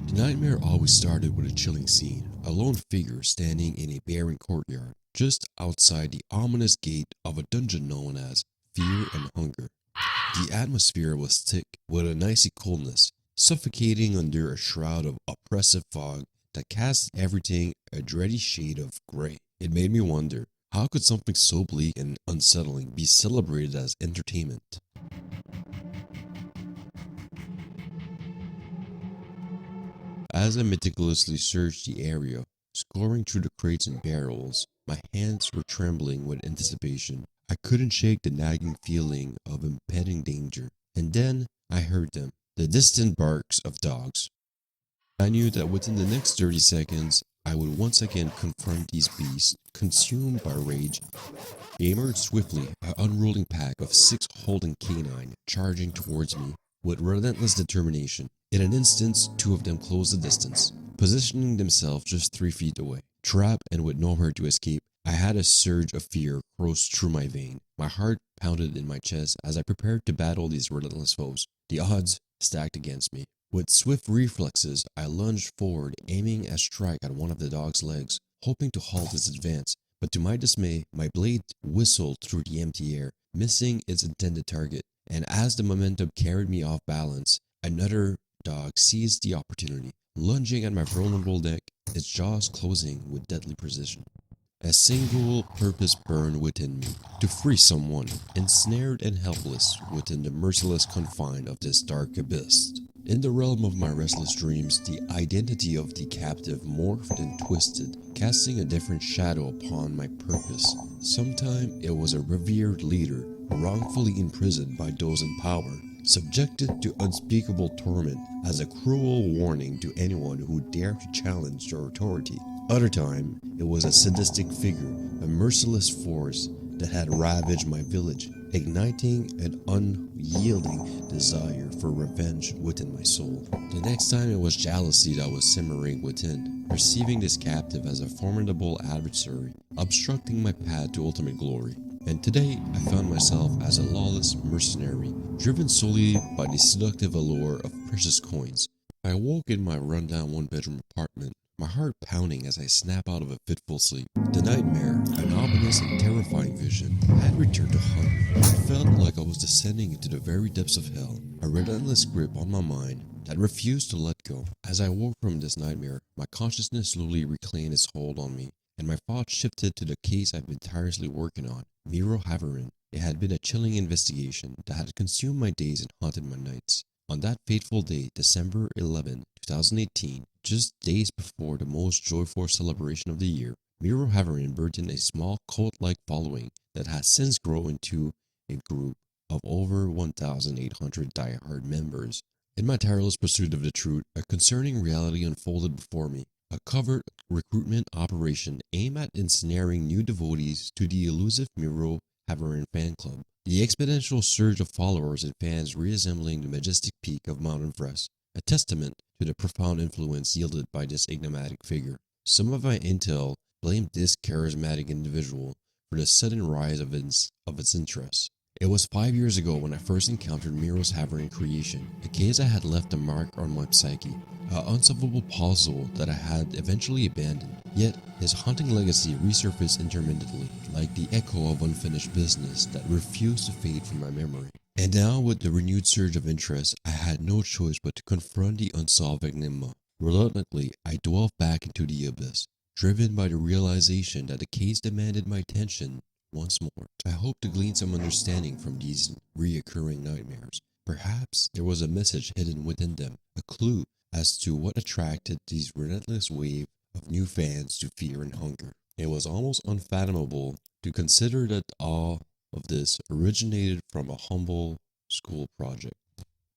The nightmare always started with a chilling scene, a lone figure standing in a barren courtyard, just outside the ominous gate of a dungeon known as Fear and Hunger. The atmosphere was thick with an icy coldness, suffocating under a shroud of oppressive fog that cast everything a dreary shade of gray. It made me wonder, how could something so bleak and unsettling be celebrated as entertainment? As I meticulously searched the area, scoring through the crates and barrels, my hands were trembling with anticipation. I couldn't shake the nagging feeling of impending danger. And then I heard them, the distant barks of dogs. I knew that within the next 30 seconds, I would once again confront these beasts, consumed by rage. They emerged swiftly, an unruly pack of 6 holding canine charging towards me with relentless determination. In an instant, 2 of them closed the distance, positioning themselves just 3 feet away. Trapped and with nowhere to escape, I had a surge of fear course through my vein. My heart pounded in my chest as I prepared to battle these relentless foes. The odds stacked against me. With swift reflexes, I lunged forward, aiming a strike at one of the dog's legs, hoping to halt its advance. But to my dismay, my blade whistled through the empty air, missing its intended target. And as the momentum carried me off balance, another dog seized the opportunity, lunging at my vulnerable neck, its jaws closing with deadly precision. A single purpose burned within me, to free someone ensnared and helpless within the merciless confine of this dark abyss. In the realm of my restless dreams, the identity of the captive morphed and twisted, casting a different shadow upon my purpose. Sometimes it was a revered leader, wrongfully imprisoned by those in power, subjected to unspeakable torment as a cruel warning to anyone who dared to challenge their authority. Other time, it was a sadistic figure, a merciless force that had ravaged my village, igniting an unyielding desire for revenge within my soul. The next time it was jealousy that was simmering within, perceiving this captive as a formidable adversary, obstructing my path to ultimate glory. And today, I found myself as a lawless mercenary, driven solely by the seductive allure of precious coins. I woke in my rundown one-bedroom apartment, my heart pounding as I snapped out of a fitful sleep. The nightmare, an ominous and terrifying vision, had returned to haunt me. I felt like I was descending into the very depths of hell, a relentless grip on my mind that refused to let go. As I woke from this nightmare, my consciousness slowly reclaimed its hold on me, and my thoughts shifted to the case I've been tirelessly working on, Miro Haverinen. It had been a chilling investigation that had consumed my days and haunted my nights. On that fateful day, December 11, 2018, just days before the most joyful celebration of the year, Miro Haverinen burdened a small cult-like following that has since grown into a group of over 1,800 die-hard members. In my tireless pursuit of the truth, a concerning reality unfolded before me. A covert recruitment operation aimed at ensnaring new devotees to the elusive Miro Haverinen fan club. The exponential surge of followers and fans reassembling the majestic peak of Mount Everest, a testament to the profound influence yielded by this enigmatic figure. Some of my intel blamed this charismatic individual for the sudden rise of its interest. It was 5 years ago when I first encountered Miro's Haverinen creation, a case that had left a mark on my psyche, an unsolvable puzzle that I had eventually abandoned. Yet, his haunting legacy resurfaced intermittently, like the echo of unfinished business that refused to fade from my memory. And now, with the renewed surge of interest, I had no choice but to confront the unsolved enigma. Reluctantly, I delved back into the abyss, driven by the realization that the case demanded my attention once more. I hoped to glean some understanding from these reoccurring nightmares. Perhaps there was a message hidden within them, a clue as to what attracted these relentless wave of new fans to Fear and Hunger. It was almost unfathomable to consider that all of this originated from a humble school project.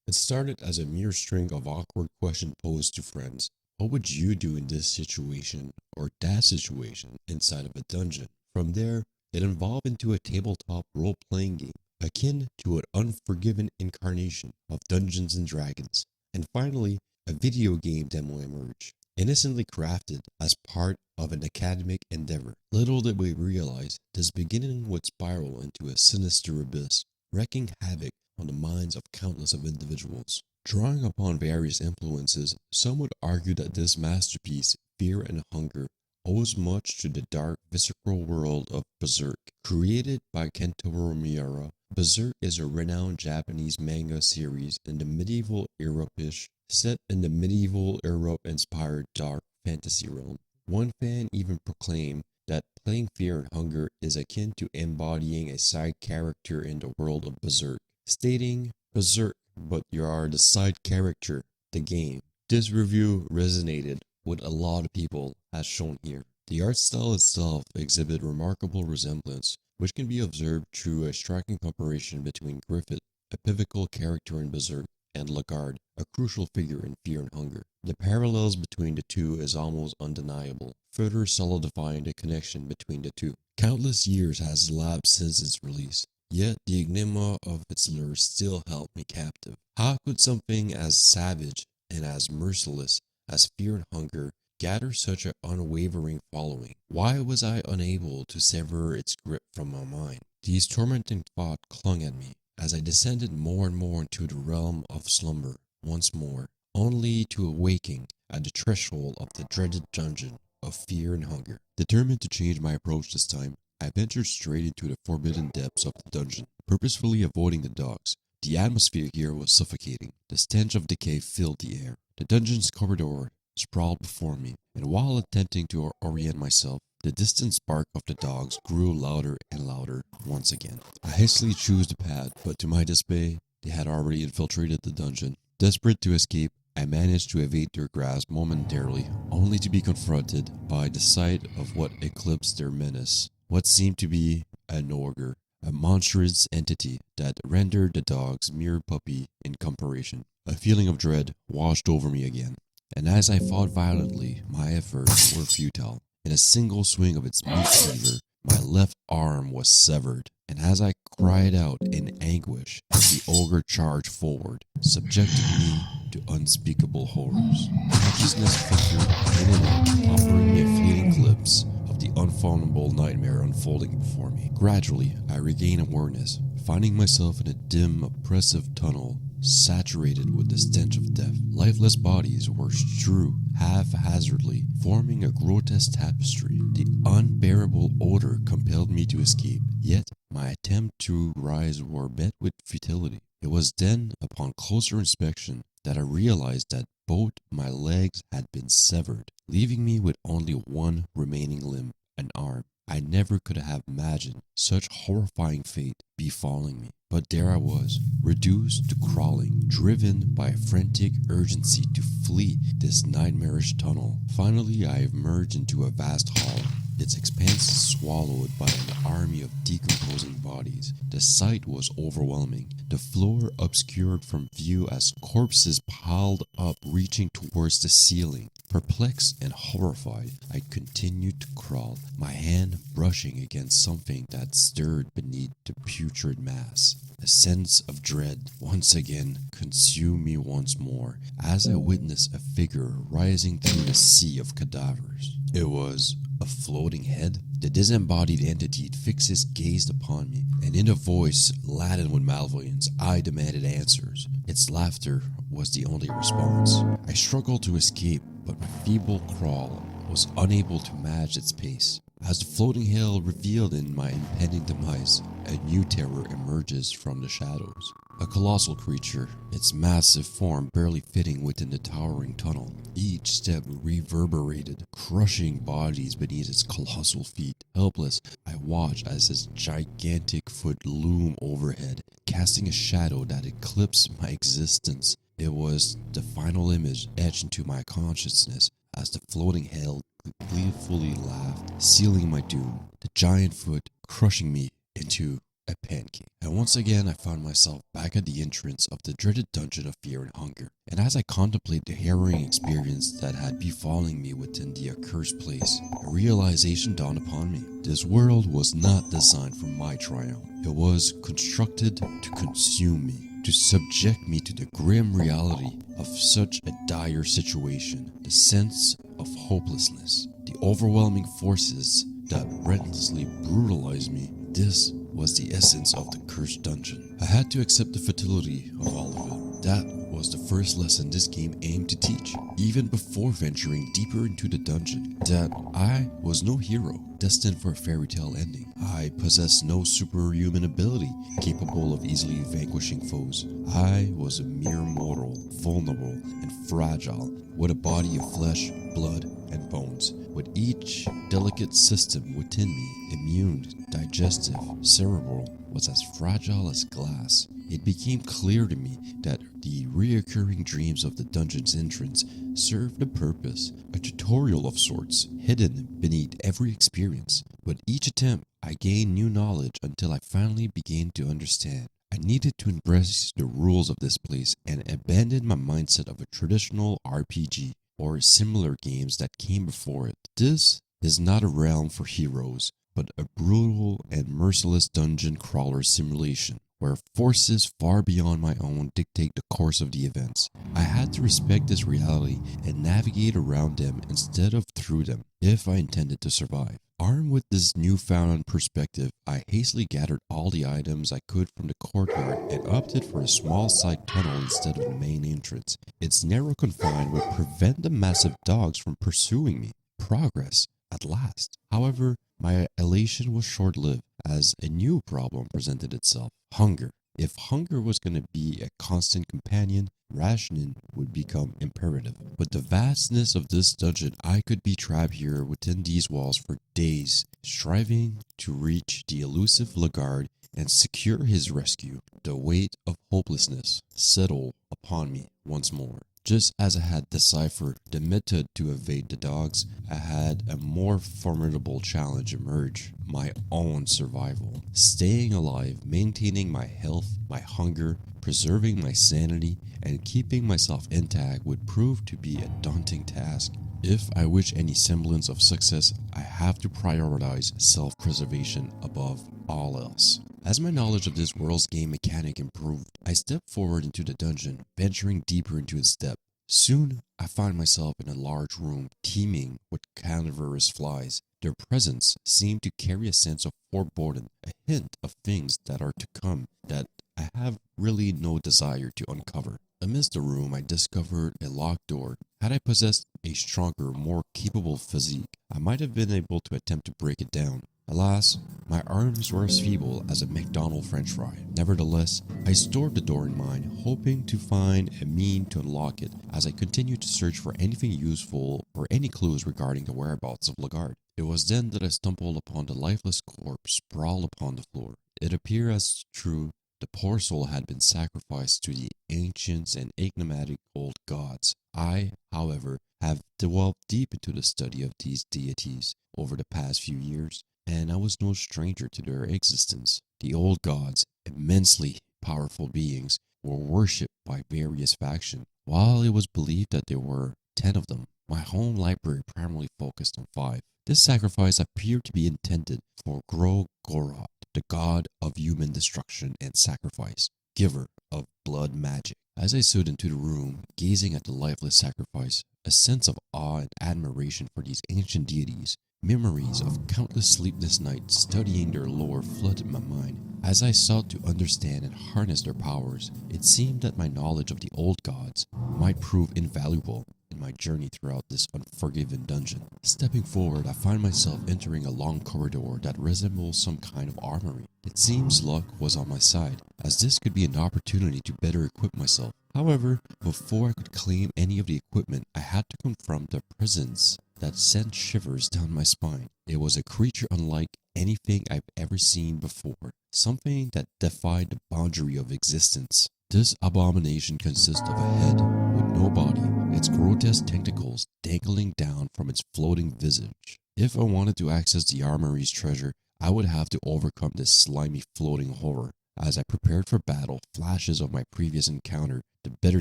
It started as a mere string of awkward questions posed to friends. What would you do in this situation or that situation inside of a dungeon? From there, it evolved into a tabletop role-playing game, akin to an unforgiven incarnation of Dungeons and Dragons. And finally, a video game demo emerged, innocently crafted as part of an academic endeavor. Little did we realize, this beginning would spiral into a sinister abyss, wreaking havoc on the minds of countless of individuals. Drawing upon various influences, some would argue that this masterpiece, Fear and Hunger, owes much to the dark, visceral world of Berserk. Created by Kentaro Miura, Berserk is a renowned Japanese manga series in the medieval Europe-ish, set in the medieval Europe-inspired dark fantasy realm. One fan even proclaimed that playing Fear and Hunger is akin to embodying a side character in the world of Berserk, stating, Berserk, but you are the side character, the game. This review resonated with a lot of people, as shown here. The art style itself exhibits remarkable resemblance, which can be observed through a striking comparison between Griffith, a pivotal character in Berserk, and Lagarde, a crucial figure in Fear and Hunger. The parallels between the two is almost undeniable, further solidifying the connection between the two. Countless years has elapsed since its release, yet the enigma of its lure still held me captive. How could something as savage and as merciless as Fear and Hunger gather such an unwavering following? Why was I unable to sever its grip from my mind? These tormenting thoughts clung at me as I descended more and more into the realm of slumber once more, only to awaking at the threshold of the dreaded dungeon of Fear and Hunger. Determined to change my approach this time, I ventured straight into the forbidden depths of the dungeon, purposefully avoiding the dogs. The atmosphere here was suffocating. The stench of decay filled the air. The dungeon's corridor sprawled before me, and while attempting to orient myself, the distant bark of the dogs grew louder and louder once again. I hastily chose the path, but to my dismay, they had already infiltrated the dungeon. Desperate to escape, I managed to evade their grasp momentarily, only to be confronted by the sight of what eclipsed their menace. What seemed to be an ogre, a monstrous entity that rendered the dogs mere puppy in comparison. A feeling of dread washed over me again, and as I fought violently, my efforts were futile. In a single swing of its meat cleaver, my left arm was severed, and as I cried out in anguish, the ogre charged forward, subjecting me to unspeakable horrors. Consciousness flickered in and out, offering me a fleeting glimpse of the unfathomable nightmare unfolding before me. Gradually, I regained awareness, finding myself in a dim, oppressive tunnel saturated with the stench of death. Lifeless bodies were strewn haphazardly, forming a grotesque tapestry. The unbearable odor compelled me to escape, yet my attempt to rise were met with futility. It was then, upon closer inspection, that I realized that both my legs had been severed, leaving me with only one remaining limb, an arm. I never could have imagined such horrifying fate befalling me. But there I was, reduced to crawling, driven by a frantic urgency to flee this nightmarish tunnel. Finally, I emerged into a vast hall, its expanse swallowed by an army of decomposing bodies. The sight was overwhelming, the floor obscured from view as corpses piled up reaching towards the ceiling. Perplexed and horrified, I continued to crawl, my hand brushing against something that stirred beneath the putrid mass. A sense of dread once again consumed me once more as I witnessed a figure rising through the sea of cadavers. It was a floating head. The disembodied entity fixed its gaze upon me, and in a voice laden with malevolence, I demanded answers. Its laughter was the only response. I struggled to escape, but my feeble crawl was unable to match its pace. As the floating hell revealed in my impending demise, a new terror emerges from the shadows. A colossal creature, its massive form barely fitting within the towering tunnel. Each step reverberated, crushing bodies beneath its colossal feet. Helpless, I watched as its gigantic foot loomed overhead, casting a shadow that eclipsed my existence. It was the final image etched into my consciousness as the floating hell gleefully laughed, sealing my doom, the giant foot crushing me into a pancake. And once again I found myself back at the entrance of the dreaded dungeon of Fear and Hunger. And as I contemplated the harrowing experience that had befallen me within the accursed place, a realization dawned upon me. This world was not designed for my triumph. It was constructed to consume me, to subject me to the grim reality of such a dire situation, the sense of hopelessness, the overwhelming forces that relentlessly brutalized me. This was the essence of the cursed dungeon. I had to accept the futility of all of it. That was the first lesson this game aimed to teach, even before venturing deeper into the dungeon, that I was no hero destined for a fairy tale ending. I possessed no superhuman ability capable of easily vanquishing foes. I was a mere mortal, vulnerable and fragile, with a body of flesh, blood, and bones, with each delicate system within me, immune, digestive, cerebral, was as fragile as glass. It became clear to me that the reoccurring dreams of the dungeon's entrance served a purpose, a tutorial of sorts, hidden beneath every experience. With each attempt, I gained new knowledge until I finally began to understand. I needed to embrace the rules of this place and abandon my mindset of a traditional RPG or similar games that came before it. This is not a realm for heroes, but a brutal and merciless dungeon crawler simulation, where forces far beyond my own dictate the course of the events. I had to respect this reality and navigate around them instead of through them if I intended to survive. Armed with this newfound perspective, I hastily gathered all the items I could from the courtyard and opted for a small side tunnel instead of the main entrance. Its narrow confine would prevent the massive dogs from pursuing me. Progress, at last. However, my elation was short-lived as a new problem presented itself. Hunger. If hunger was going to be a constant companion, rationing would become imperative. With the vastness of this dungeon, I could be trapped here within these walls for days, striving to reach the elusive Lagarde and secure his rescue. The weight of hopelessness settled upon me once more. Just as I had deciphered the method to evade the dogs, I had a more formidable challenge emerge: my own survival. Staying alive, maintaining my health, my hunger, preserving my sanity, and keeping myself intact would prove to be a daunting task. If I wish any semblance of success, I have to prioritize self-preservation above all else. As my knowledge of this world's game mechanic improved, I stepped forward into the dungeon, venturing deeper into its depth. Soon, I found myself in a large room teeming with carnivorous flies. Their presence seemed to carry a sense of foreboding, a hint of things that are to come that I have really no desire to uncover. Amidst the room, I discovered a locked door. Had I possessed a stronger, more capable physique, I might have been able to attempt to break it down. Alas, my arms were as feeble as a McDonald's French fry. Nevertheless, I stored the door in mind, hoping to find a mean to unlock it as I continued to search for anything useful or any clues regarding the whereabouts of Lagarde. It was then that I stumbled upon the lifeless corpse sprawled upon the floor. It appeared as true the poor soul had been sacrificed to the ancient and enigmatic old gods. I, however, have delved deep into the study of these deities over the past few years, and I was no stranger to their existence. The old gods, immensely powerful beings, were worshipped by various factions. While it was believed that there were 10 of them, my home library primarily focused on 5. This sacrifice appeared to be intended for Gorgoroth, the god of human destruction and sacrifice, giver of blood magic. As I stood into the room, gazing at the lifeless sacrifice, a sense of awe and admiration for these ancient deities, memories of countless sleepless nights studying their lore flooded my mind. As I sought to understand and harness their powers, it seemed that my knowledge of the old gods might prove invaluable in my journey throughout this unforgiven dungeon. Stepping forward, I find myself entering a long corridor that resembles some kind of armory. It seems luck was on my side, as this could be an opportunity to better equip myself. However, before I could claim any of the equipment, I had to confront a presence that sent shivers down my spine. It was a creature unlike anything I've ever seen before, something that defied the boundary of existence. This abomination consists of a head with no body, its grotesque tentacles dangling down from its floating visage. If I wanted to access the armory's treasure, I would have to overcome this slimy floating horror. As I prepared for battle, flashes of my previous encounter, the bitter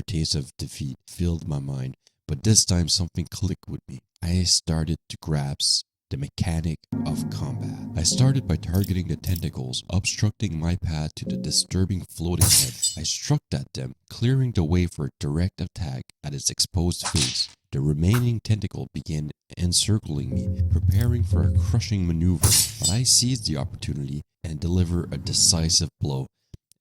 taste of defeat, filled my mind, but this time something clicked with me. I started to grasp the mechanic of combat. I started by targeting the tentacles, obstructing my path to the disturbing floating head. I struck at them, clearing the way for a direct attack at its exposed face. The remaining tentacle began encircling me, preparing for a crushing maneuver, but I seized the opportunity and delivered a decisive blow.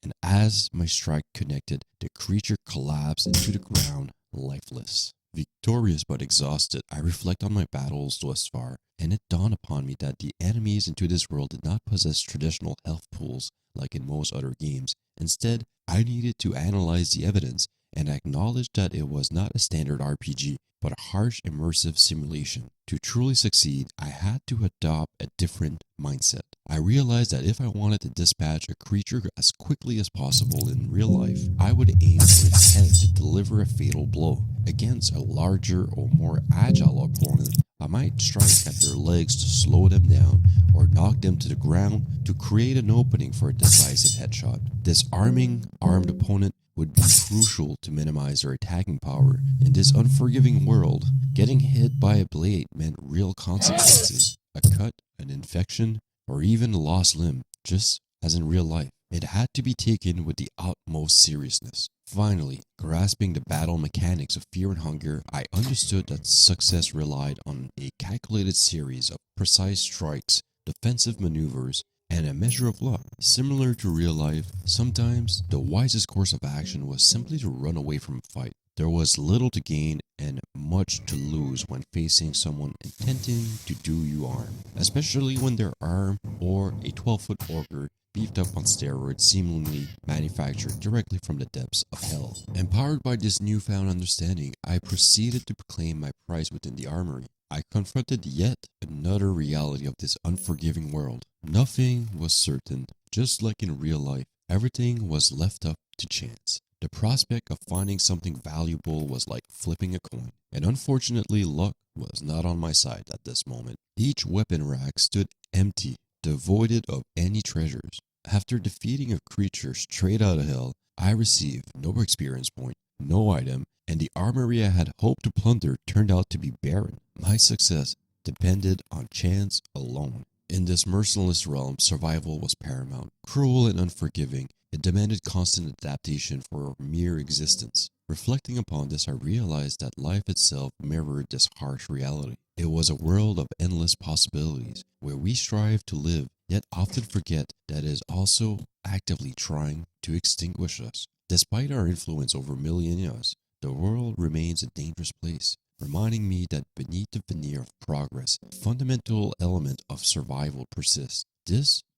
and as my strike connected, the creature collapsed into the ground, lifeless. Victorious but exhausted, I reflect on my battles thus far, and it dawned upon me that the enemies into this world did not possess traditional health pools like in most other games. Instead, I needed to analyze the evidence and acknowledge that it was not a standard RPG, but a harsh, immersive simulation. To truly succeed, I had to adopt a different mindset. I realized that if I wanted to dispatch a creature as quickly as possible in real life, I would aim for its head to deliver a fatal blow. Against a larger or more agile opponent, I might strike at their legs to slow them down or knock them to the ground to create an opening for a decisive headshot. Disarming armed opponent would be crucial to minimize their attacking power. In this unforgiving world, getting hit by a blade meant real consequences. A cut, an infection, or even a lost limb, just as in real life. It had to be taken with the utmost seriousness. Finally, grasping the battle mechanics of Fear and Hunger, I understood that success relied on a calculated series of precise strikes, defensive maneuvers, and a measure of luck. Similar to real life, sometimes the wisest course of action was simply to run away from a fight. There was little to gain and much to lose when facing someone intending to do you harm, especially when their arm or a 12-foot ogre beefed up on steroids seemingly manufactured directly from the depths of hell. Empowered by this newfound understanding, I proceeded to proclaim my prize within the armory. I confronted yet another reality of this unforgiving world. Nothing was certain. Just like in real life, everything was left up to chance. The prospect of finding something valuable was like flipping a coin, and unfortunately luck was not on my side at this moment. Each weapon rack stood empty, devoid of any treasures. After defeating a creature straight out of hell, I received no experience point, no item, and the armory I had hoped to plunder turned out to be barren. My success depended on chance alone. In this merciless realm, survival was paramount. Cruel and unforgiving, it demanded constant adaptation for mere existence. Reflecting upon this, I realized that life itself mirrored this harsh reality. It was a world of endless possibilities, where we strive to live, yet often forget that it is also actively trying to extinguish us. Despite our influence over millennia, the world remains a dangerous place, reminding me that beneath the veneer of progress, a fundamental element of survival persists.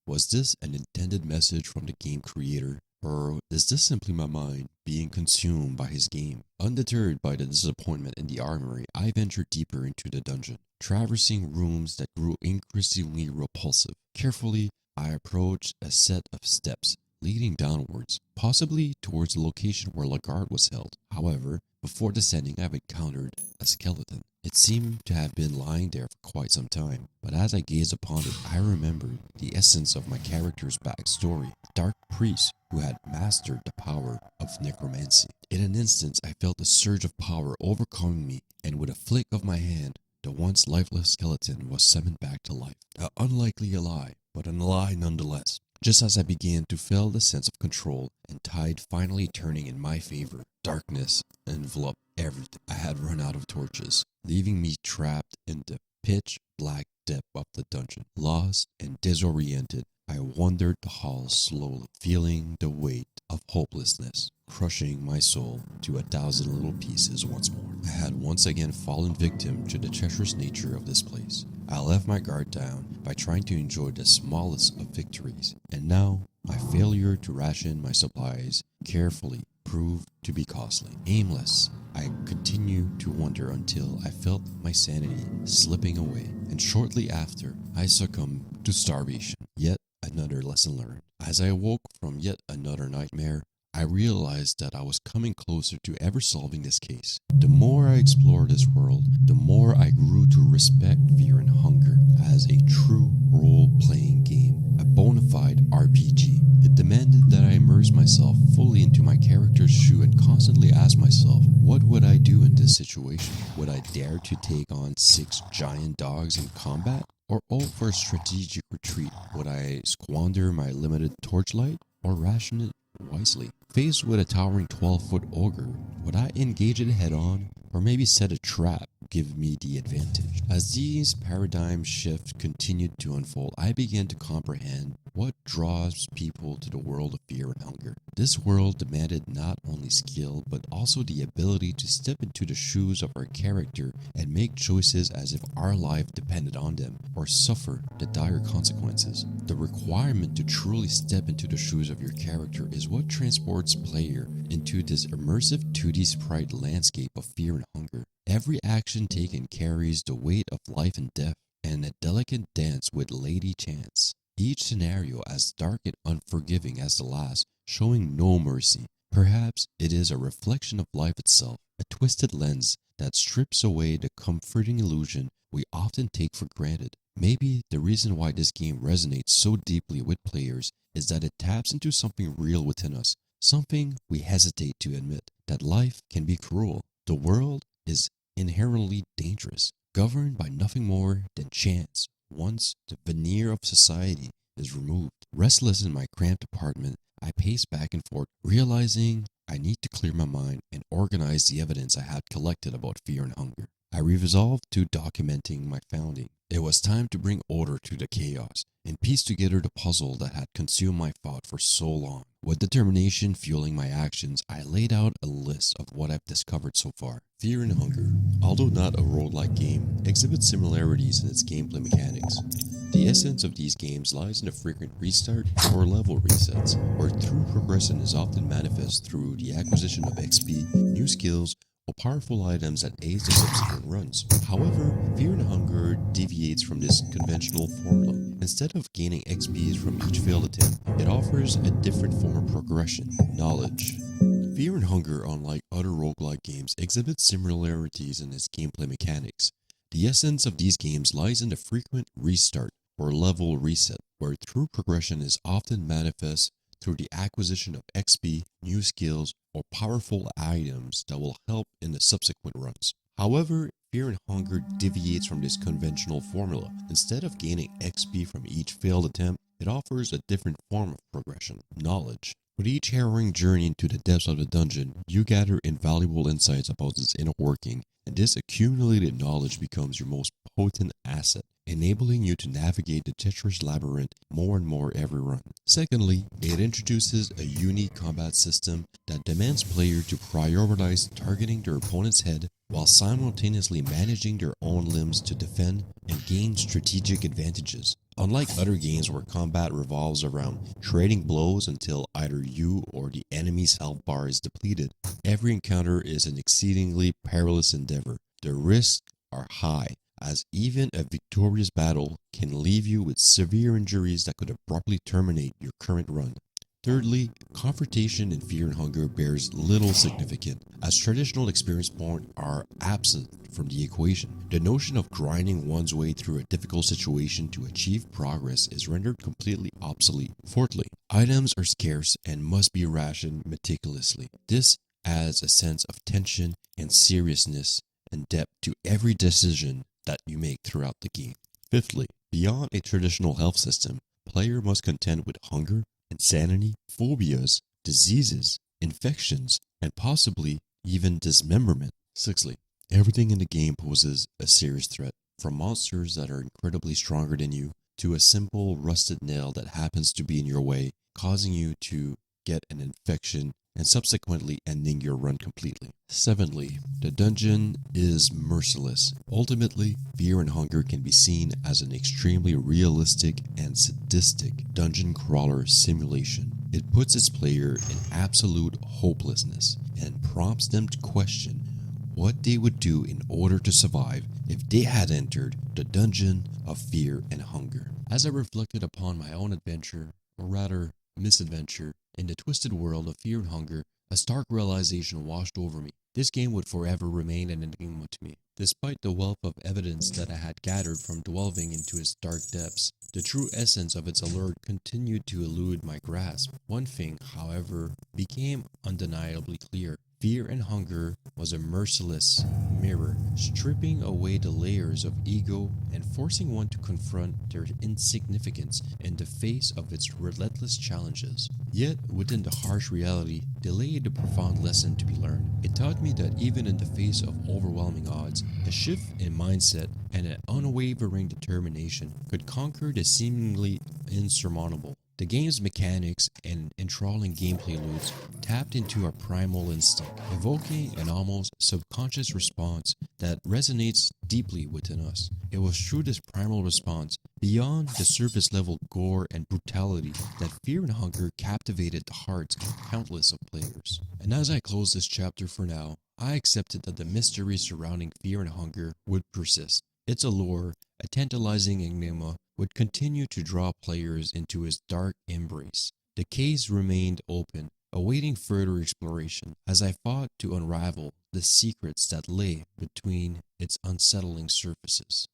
Was this an intended message from the game creator, or is this simply my mind being consumed by his game? Undeterred by the disappointment in the armory, I ventured deeper into the dungeon, traversing rooms that grew increasingly repulsive. Carefully, I approached a set of steps leading downwards, possibly towards the location where Lagarde was held. However, before descending, I've encountered a skeleton. It seemed to have been lying there for quite some time, but as I gazed upon it, I remembered the essence of my character's backstory, a dark priest who had mastered the power of necromancy. In an instant, I felt a surge of power overcoming me, and with a flick of my hand, the once lifeless skeleton was summoned back to life. An unlikely ally, but an ally nonetheless. Just as I began to feel the sense of control and tide finally turning in my favor, darkness enveloped everything. I had run out of torches, leaving me trapped in the pitch black depth of the dungeon. Lost and disoriented, I wandered the halls slowly, feeling the weight of hopelessness crushing my soul to 1,000 little pieces once more. I had once again fallen victim to the treacherous nature of this place. I left my guard down by trying to enjoy the smallest of victories, and now my failure to ration my supplies carefully proved to be costly. Aimless, I continued to wander until I felt my sanity slipping away, and shortly after, I succumbed to starvation. Yet another lesson learned. As I awoke from yet another nightmare, I realized that I was coming closer to ever solving this case. The more I explored this world, the more I grew to respect Fear and Hunger as a true role-playing game, a bona fide RPG. It demanded that I immerse myself fully into my character's shoe and constantly ask myself, what would I do in this situation? Would I dare to take on 6 giant dogs in combat? Or opt for a strategic retreat? Would I squander my limited torchlight or ration it wisely? Faced with a towering 12-foot ogre, would I engage it head-on or maybe set a trap, give me the advantage. As these paradigm shifts continued to unfold, I began to comprehend what draws people to the world of fear and hunger. This world demanded not only skill, but also the ability to step into the shoes of our character and make choices as if our life depended on them, or suffer the dire consequences. The requirement to truly step into the shoes of your character is what transports player into this immersive 2D sprite landscape of fear and hunger. Every action taken carries the weight of life and death, and a delicate dance with Lady Chance. Each scenario as dark and unforgiving as the last, showing no mercy. Perhaps it is a reflection of life itself, a twisted lens that strips away the comforting illusion we often take for granted. Maybe the reason why this game resonates so deeply with players is that it taps into something real within us, something we hesitate to admit, that life can be cruel. The world is inherently dangerous, governed by nothing more than chance. Once the veneer of society is removed, restless in my cramped apartment, I pace back and forth, realizing I need to clear my mind and organize the evidence I had collected about fear and hunger. I resolved to documenting my founding. It was time to bring order to the chaos and piece together the puzzle that had consumed my thought for so long. With determination fueling my actions, I laid out a list of what I've discovered so far. Fear and Hunger, although not a roguelike game, exhibits similarities in its gameplay mechanics. The essence of these games lies in the frequent restart or level resets, where true progression is often manifest through the acquisition of XP, new skills, or powerful items that aid the subsequent runs. However, Fear and Hunger deviates from this conventional formula. Instead of gaining XPs from each failed attempt, it offers a different form of progression, knowledge. Fear and Hunger, unlike other roguelike games, exhibits similarities in its gameplay mechanics. The essence of these games lies in the frequent restart or level reset, where true progression is often manifest through the acquisition of XP, new skills, or powerful items that will help in the subsequent runs. However, Fear and Hunger deviates from this conventional formula. Instead of gaining XP from each failed attempt, it offers a different form of progression, knowledge. With each harrowing journey into the depths of the dungeon, you gather invaluable insights about its inner working, and this accumulated knowledge becomes your most potent asset, enabling you to navigate the treacherous labyrinth more and more every run. Secondly, it introduces a unique combat system that demands players to prioritize targeting their opponent's head while simultaneously managing their own limbs to defend and gain strategic advantages. Unlike other games where combat revolves around trading blows until either you or the enemy's health bar is depleted, every encounter is an exceedingly perilous endeavor. The risks are high, as even a victorious battle can leave you with severe injuries that could abruptly terminate your current run. Thirdly, confrontation in Fear and Hunger bears little significance, as traditional experience points are absent from the equation. The notion of grinding one's way through a difficult situation to achieve progress is rendered completely obsolete. Fourthly, items are scarce and must be rationed meticulously. This adds a sense of tension and seriousness and depth to every decision that you make throughout the game. Fifthly, beyond a traditional health system, player must contend with hunger, insanity, phobias, diseases, infections, and possibly even dismemberment. Sixthly, everything in the game poses a serious threat, from monsters that are incredibly stronger than you to a simple rusted nail that happens to be in your way, causing you to get an infection and subsequently ending your run completely. Seventhly, the dungeon is merciless. Ultimately, Fear and Hunger can be seen as an extremely realistic and sadistic dungeon crawler simulation. It puts its player in absolute hopelessness and prompts them to question what they would do in order to survive if they had entered the dungeon of Fear and Hunger. As I reflected upon my own adventure, or rather misadventure, in the twisted world of Fear and Hunger, a stark realization washed over me. This game would forever remain an enigma to me. Despite the wealth of evidence that I had gathered from delving into its dark depths, the true essence of its allure continued to elude my grasp. One thing, however, became undeniably clear. Fear and Hunger was a merciless mirror, stripping away the layers of ego and forcing one to confront their insignificance in the face of its relentless challenges. Yet, within the harsh reality, they laid a profound lesson to be learned. It taught me that even in the face of overwhelming odds, a shift in mindset and an unwavering determination could conquer the seemingly insurmountable. The game's mechanics and enthralling gameplay loops tapped into our primal instinct, evoking an almost subconscious response that resonates deeply within us. It was through this primal response, beyond the surface level gore and brutality, that fear and hunger captivated the hearts of countless of players. And as I close this chapter for now, I accepted that the mystery surrounding fear and hunger would persist. Its allure, a tantalizing enigma, would continue to draw players into its dark embrace. The case remained open, awaiting further exploration, as I fought to unravel the secrets that lay between its unsettling surfaces.